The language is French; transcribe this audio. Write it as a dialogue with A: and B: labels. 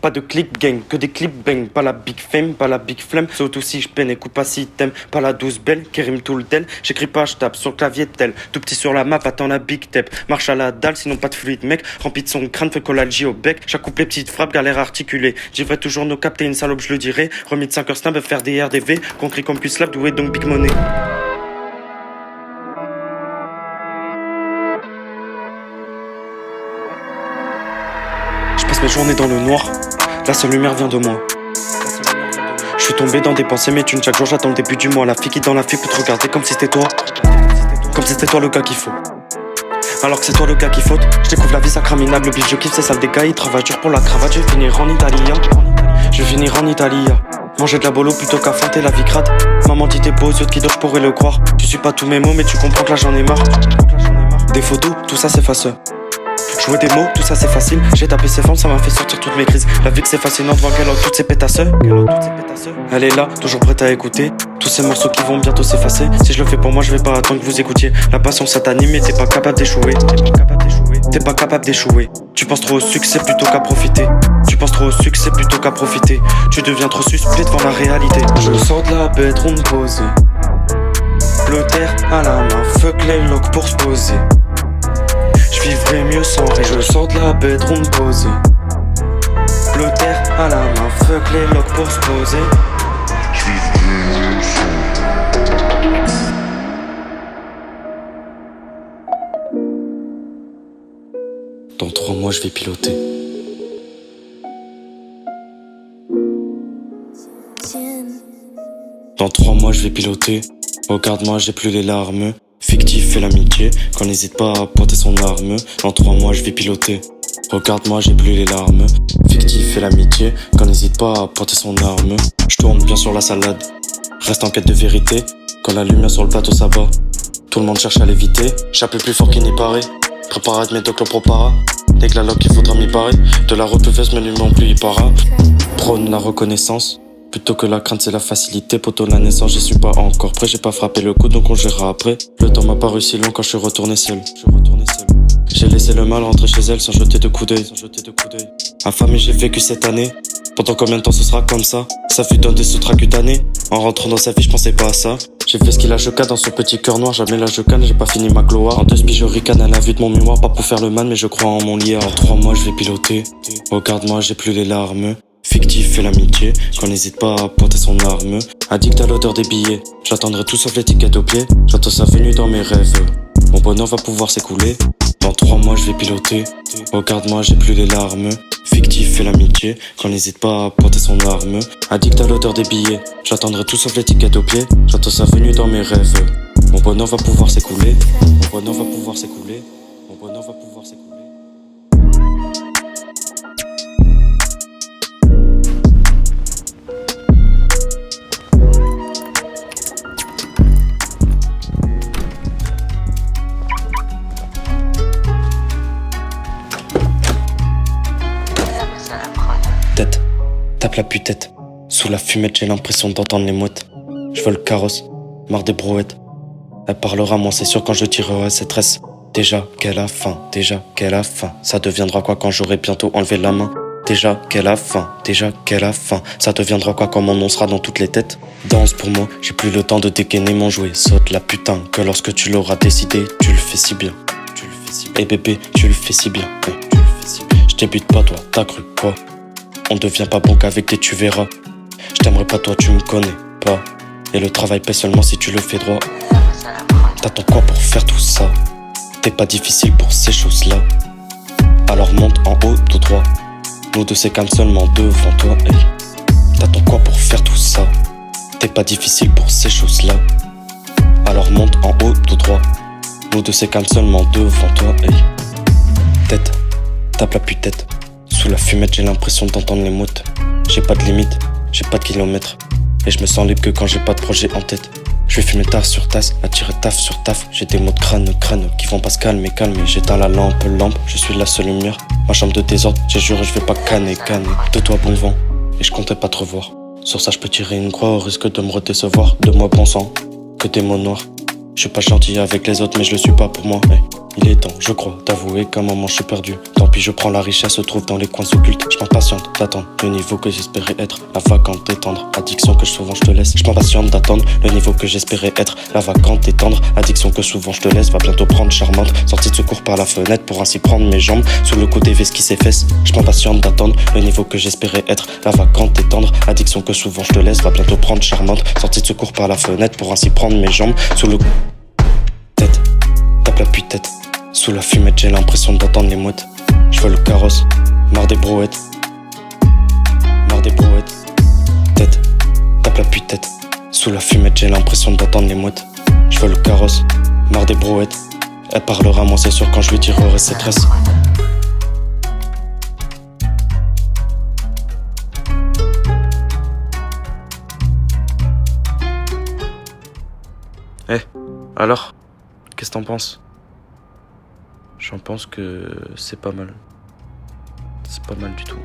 A: Pas de click gang, que des clips bang. Pas la big fame, pas la big flemme. Saute aussi, je peine, écoute pas si t'aimes. Pas la douce belle, qui rime tout le tel. J'écris pas, je tape sur le clavier tel. Tout petit sur la map, attends la big tap. Marche à la dalle, sinon pas de fluide, mec. Rempli de son crâne, fait collage au bec. Chaque couple, les petites frappes, galère articulée. J'ivrais toujours nos capter une salope, je le dirais. Remis de 5 heures snap, faire des RDV. Concret comme puce slap, doué donc big money. Je passe mes journées dans le noir. La seule lumière vient de moi. Je suis tombé dans des pensées mais thunes. Chaque jour j'attends le début du mois. La fille qui dans la fille peut te regarder comme si c'était toi. Comme si c'était toi le gars qu'il faut. Alors que c'est toi le gars qui faute. Je découvre la vie ça craminable. Le bif je kiffe c'est ça le dégât. Il travaille dur pour la cravate. Je vais finir en Italie. Je vais finir en Italie. Manger de la bolo plutôt qu'affronter la vie crade. Maman dit t'es beau aux yeux de qui d'autre je pourrais le croire. Tu suis pas tous mes mots mais tu comprends que là j'en ai marre. Des photos, tout ça c'est facile. Jouer des mots, tout ça c'est facile. J'ai tapé ses formes, ça m'a fait sortir toutes mes crises. La vie que c'est fascinant devant qu'elle a toutes ses pétasses. Elle est là, toujours prête à écouter. Tous ces morceaux qui vont bientôt s'effacer. Si je le fais pour moi, je vais pas attendre que vous écoutiez. La passion ça t'anime et t'es pas capable d'échouer. T'es pas capable d'échouer. Tu penses trop au succès plutôt qu'à profiter. Tu penses trop au succès plutôt qu'à profiter. Tu deviens trop suspect devant la réalité. Je sors de la bedroom posée. Le terre à la main, fuck les locks pour se poser. Je vivrais mieux sans rire. Je sors de la bedroom posée. Le terre à la main, fuck les locks pour se poser. Dans 3 mois je vais piloter. Dans 3 mois je vais piloter. Regarde-moi j'ai plus les larmes. Fictif et l'amitié, qu'on n'hésite pas à pointer son arme. Dans 3 mois je vais piloter. Regarde-moi j'ai plus les larmes. Fictif et l'amitié, qu'on n'hésite pas à pointer son arme. Je tourne bien sur la salade, reste en quête de vérité. Quand la lumière sur le plateau ça va, tout le monde cherche à l'éviter. J'appuie plus fort qu'il n'y paraît. Prépare mes docles propara. Dès que la loque il faudra m'y parer. De la repeveuse mais non plus y para. Prône la reconnaissance plutôt que la crainte c'est la facilité. Poto la naissance j'y suis pas encore prêt. J'ai pas frappé le coup donc on gérera après. Le temps m'a paru si long quand je suis retourné seul. J'ai laissé le mal rentrer chez elle sans jeter de coup d'œil. Affamé j'ai vécu cette année. Pendant combien de temps ce sera comme ça? Ça fut dans des sous cutanés. En rentrant dans sa vie je pensais pas à ça. J'ai fait ce qu'il a choqué dans son petit cœur noir. Jamais la je canne, j'ai pas fini ma gloire. En 2 spies je ricane à la vue de mon miroir. Pas pour faire le mal mais je crois en mon liard. En 3 mois je vais piloter. Regarde-moi j'ai plus les larmes. Fictif et l'amitié, qu'on n'hésite pas à pointer son arme. Addict à l'odeur des billets, j'attendrai tout sauf l'étiquette au pied. J'attends sa venue dans mes rêves, mon bonheur va pouvoir s'écouler. Dans 3 mois je vais piloter, regarde-moi j'ai plus les larmes. Fictif et l'amitié, qu'on n'hésite pas à pointer son arme. Addict à l'odeur des billets, j'attendrai tout sauf l'étiquette au pied. J'attends sa venue dans mes rêves, mon bonheur va pouvoir s'écouler. Mon bonheur va pouvoir s'écouler. Mon bonheur va pouvoir s'écouler. Tête, tape la putette. Sous la fumette, j'ai l'impression d'entendre les mouettes. Je veux le carrosse, marre des brouettes. Elle parlera, moi c'est sûr quand je tirerai cette tresse. Déjà qu'elle a faim, déjà qu'elle a faim. Ça deviendra quoi quand j'aurai bientôt enlevé la main? Déjà qu'elle a faim, déjà qu'elle a faim. Ça deviendra quoi quand mon nom sera dans toutes les têtes? Danse pour moi, j'ai plus le temps de dégainer mon jouet. Saute la putain, que lorsque tu l'auras décidé, tu le fais si bien. Eh bébé, tu le fais si bien. Je débute pas toi, t'as cru quoi? On devient pas bon qu'avec des tu verras. Je t'aimerais pas toi, tu me connais pas. Et le travail paie seulement si tu le fais droit. T'attends quoi pour faire tout ça? T'es pas difficile pour ces choses-là. Alors monte en haut tout droit. Nous deux c'est calme seulement devant toi, hey. T'attends quoi pour faire tout ça? T'es pas difficile pour ces choses-là. Alors monte en haut tout droit. Nous deux c'est calme seulement devant toi, hey. Tête, tape la putette. Sous la fumette j'ai l'impression d'entendre les moutes. J'ai pas de limite, j'ai pas de kilomètres. Et je me sens libre que quand j'ai pas de projet en tête. Je vais fumer tasse sur tasse, attirer taf sur taf. J'ai des mots de crâne qui vont pas se calmer. J'éteins la lampe, je suis la seule lumière. Ma chambre de désordre, j'ai juré je vais pas canner. De toi bon vent, et je comptais pas te revoir. Sur ça je peux tirer une croix au risque de me redécevoir. De moi bon sang, que des mots noirs. Je suis pas gentil avec les autres mais je le suis pas pour moi, hey. Il est temps, je crois, d'avouer qu'à un moment je suis perdu. Tant pis, je prends la richesse, se trouve dans les coins occultes. Je m'impatiente d'attendre le niveau que j'espérais être. La vacante et tendre, addiction que souvent je te laisse. Je m'impatiente d'attendre le niveau que j'espérais être. La vacante et tendre, addiction que souvent je te laisse. Va bientôt prendre charmante, sortie de secours par la fenêtre pour ainsi prendre mes jambes sous le coup des vestes qui s'efface. Je m'impatiente d'attendre le niveau que j'espérais être. La vacante et tendre, addiction que souvent je te laisse. Va bientôt prendre charmante, sortie de secours par la fenêtre pour ainsi prendre mes jambes sous le coup. Tête, tape l'appui tête. Sous la fumette, j'ai l'impression d'entendre les mouettes. Je veux le carrosse, marre des brouettes. Marre des brouettes. Tête, tape l'appui tête. Sous la fumette, j'ai l'impression d'entendre les mouettes. Je veux le carrosse, marre des brouettes. Elle parlera, moi c'est sûr, quand je lui dirai ses tresses. Alors, qu'est-ce que t'en penses? J'en pense que c'est pas mal. C'est pas mal du tout.